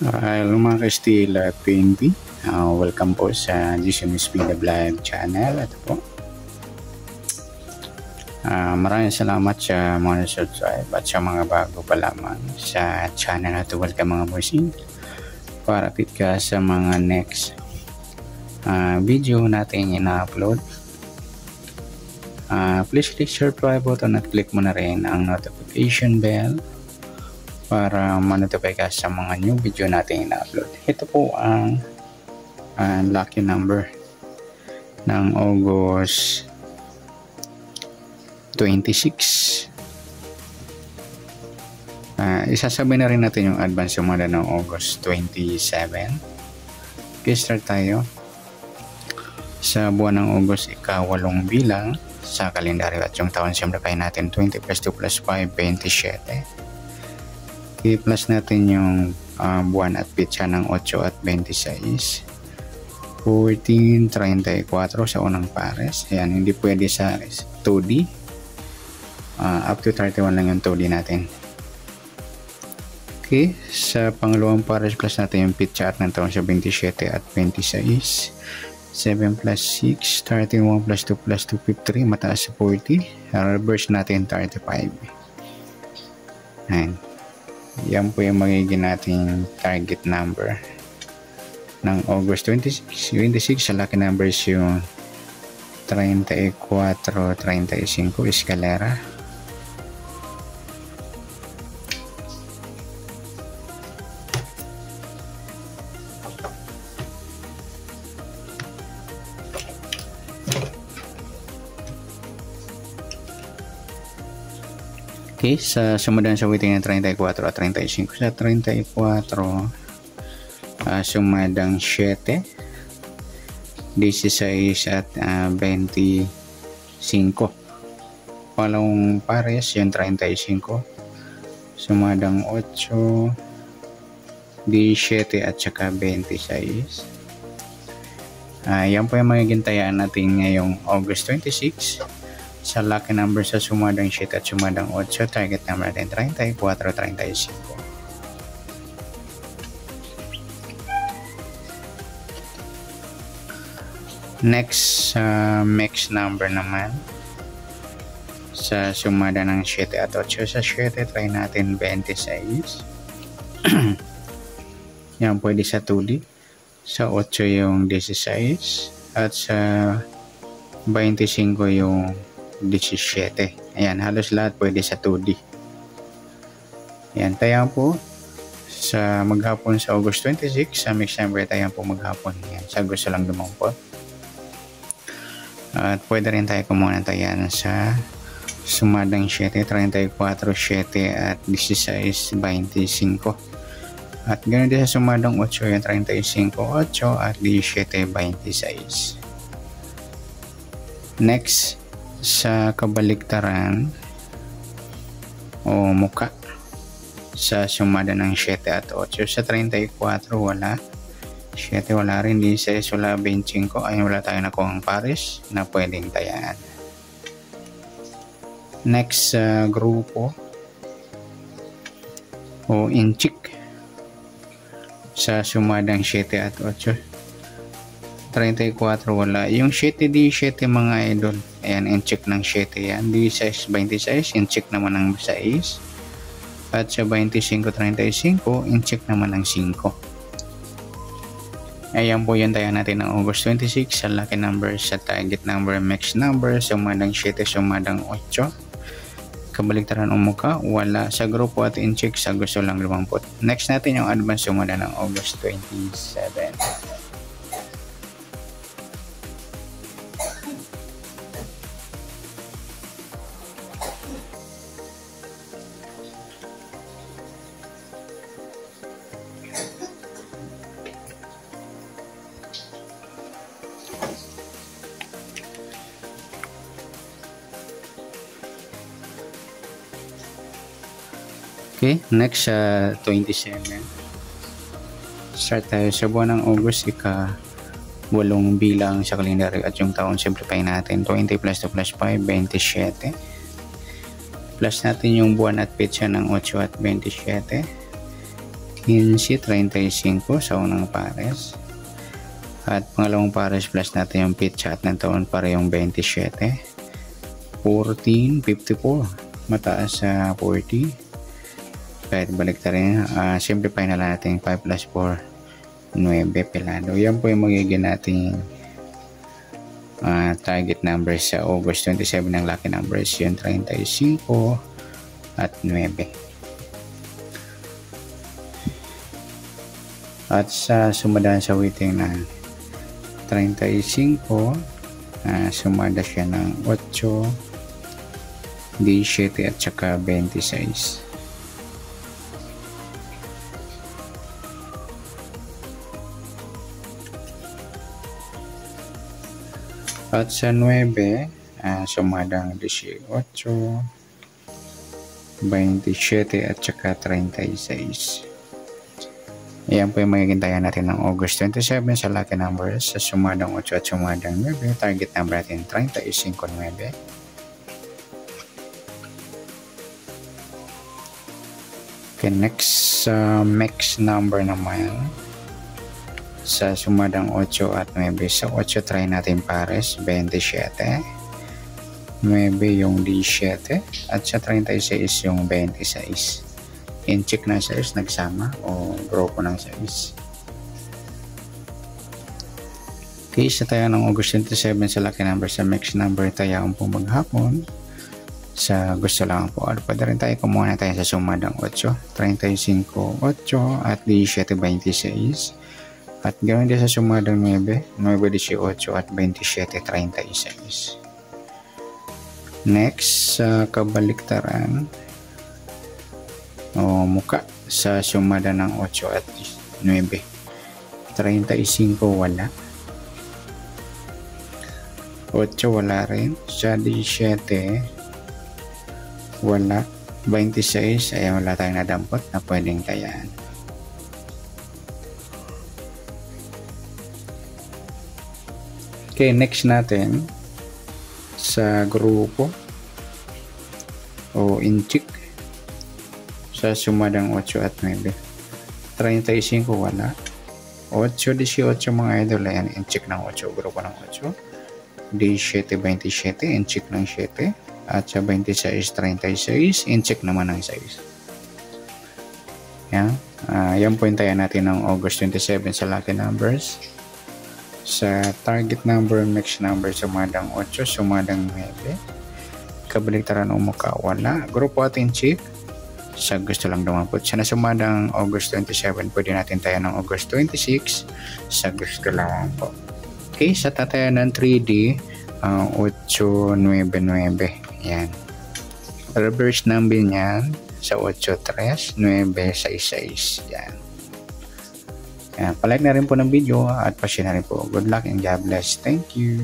Hello mga ka-Steel 20. Welcome po sa Jason Speed Vlog channel. Ito po. Maraming salamat sa mga subscribe at sa mga bago pa lamang sa channel na ito. Welcome mga bossing. Para update ka sa mga next video natin ina-upload. Please click subscribe button at click mo na rin ang notification bell para ma-notify ka sa mga new video natin ina-upload. Ito po ang lucky number ng August 26. Isasabay na rin natin yung advance sumada ng August 27. Okay, start tayo. Sa buwan ng August, ika-8 bilang sa kalendaryo at yung taon simplify natin 20 plus 2 plus 5, 27. I-plus natin yung buwan at pitsa ng 8 at 26. 14, 34 sa unang pares. Ayan, hindi pwede sa 2D. Up to 31 lang yung 2D natin. Okay, sa pangalawang pares plus natin yung pitsa at ng taon sa 27 at 26. 7 plus 6, 31 plus 2 plus 2, 53, mataas sa 40. Reverse natin 35. Ayan. Yan po yung magiging nating target number ng August 26 sa lucky numbers yung 34, 35 escalera. Okay, sa sumadan sa waiting ng 34 at 35. Sa 34, sumadang 7, 16 at 25. Palong pares yung 35. Sumadang 8, 17 at saka 26. Yan po yung magiging tayaan natin ngayong August 26. Sa lucky number sa sumadang 7 at sumadang 8, target number natin 34, 35. Next, mix number naman. Sa sumada ng 7 at 8, sa 7 try natin 26. Yan pwede sa 2D. Sa 8 yung 16 at sa 25 yung 17. Ayan, halos lahat pwede sa 2D. Ayan, tayo po sa maghapon sa August 26. Sa mix number tayo po maghapon. Ayan, sa gusto lang dumampot. At pwede rin tayo kumuha tayo sa sumadang 7, 34, 7 at 16, 25. At ganoon din sa sumadang 8, yung 35, 8 at 17, 26. Next, sa kabaliktaran o muka sa sumada ng 7 at 8. Sa 34 wala, 7 wala rin, 16 wala, 25 ay wala tayo nakuha ang pares na pwedeng tayaan. Next, sa grupo o inchik sa sumadang 7 at 8. 34 wala. Yung 7D, 7 mga idol. Ayan, in-check ng 7 yan. 16, 26, in-check naman ng 6. At sa 25, 35, in-check naman ng 5. Ayan po yan tayo natin ng August 26 sa lucky number, sa target number, mix number, sumadang 7, sumadang 8. Kabaliktaran o mukha, wala. Sa grupo at in-check, sa gusto lang lumampot. Next natin yung advance sumada ng August 27. Okay, next sa 27. Start tayo sa buwan ng August, ika-8 bilang sa kalendaryo at yung taon simplify natin 20 plus 2 plus 5, 27. Plus natin yung buwan at petsa ng 8 at 27. 15, 35 sa unang pares. At pangalawang pares plus natin yung pitcha at ng taon para yung 27. 14, 54. Mataas sa 40. Kahit balik na rin. Simplify na lang natin 5 plus 4. 9 pelado. Yan po yung magiging natin target numbers sa August 27 ng lucky numbers. Yung 35 at 9. At sa sumadaan sa waiting na 35, sumada siya ng 8, 17 at saka 26. At sa 9, sumadang 18, 27 at saka 36. Ayan po yung magiging tayan natin ng August 27 sa lucky numbers sa sumadang 8 at sumadang 9. Target number natin 35-9. Okay, next mix number naman sa sumadang 8 at 9. Sa 8 try natin pares 27, 9 yung 17 at sa 36 yung 26. In-check ng size nagsama o grupo ng size. Okay, sa tayo ng August 27 sa lucky number sa mix number tayo ang po maghapon. Sa gusto lang po, pwede rin tayo kumuha na tayo sa sumadang 8, 35, 8 at 17, 26. At ganoon din sa sumadang 9, 9, 18 at 27, 36. Next, sa kabaliktaran o muka sa sumada ng 8 at 9. 35 wala. 8 wala rin. Sa 17 wala. 26 ay wala tayong nadampot na pwedeng tayaan. Okay, next natin sa grupo o inchik sa sumadang 8 at 9. 35 wala. 8, 18 mga idol. Ayan, in-check ng 8. Grupo ng 8. 17, 27. In-check ng 7. At sa 26, 36. In-check naman ng 6. Ayan. Yan po yung tayo natin ng August 27 sa lucky numbers. Sa target number, mix number, sumadang 8, sumadang 9. Kabaliktaran o mukha wala. Grupo at in-check. Sa gusto lang dumampot. Sa nasumadang August 27, pwede natin tayo ng August 26. Sa gusto lang po. Okay, sa tatayan ng 3D, 8, 9, 9. Yan. Reverse number niyan sa 8, 3, 9, 6, 6. Yan. Yan. Palike na rin po ng video at pa-share na rin po. Good luck and God bless. Thank you.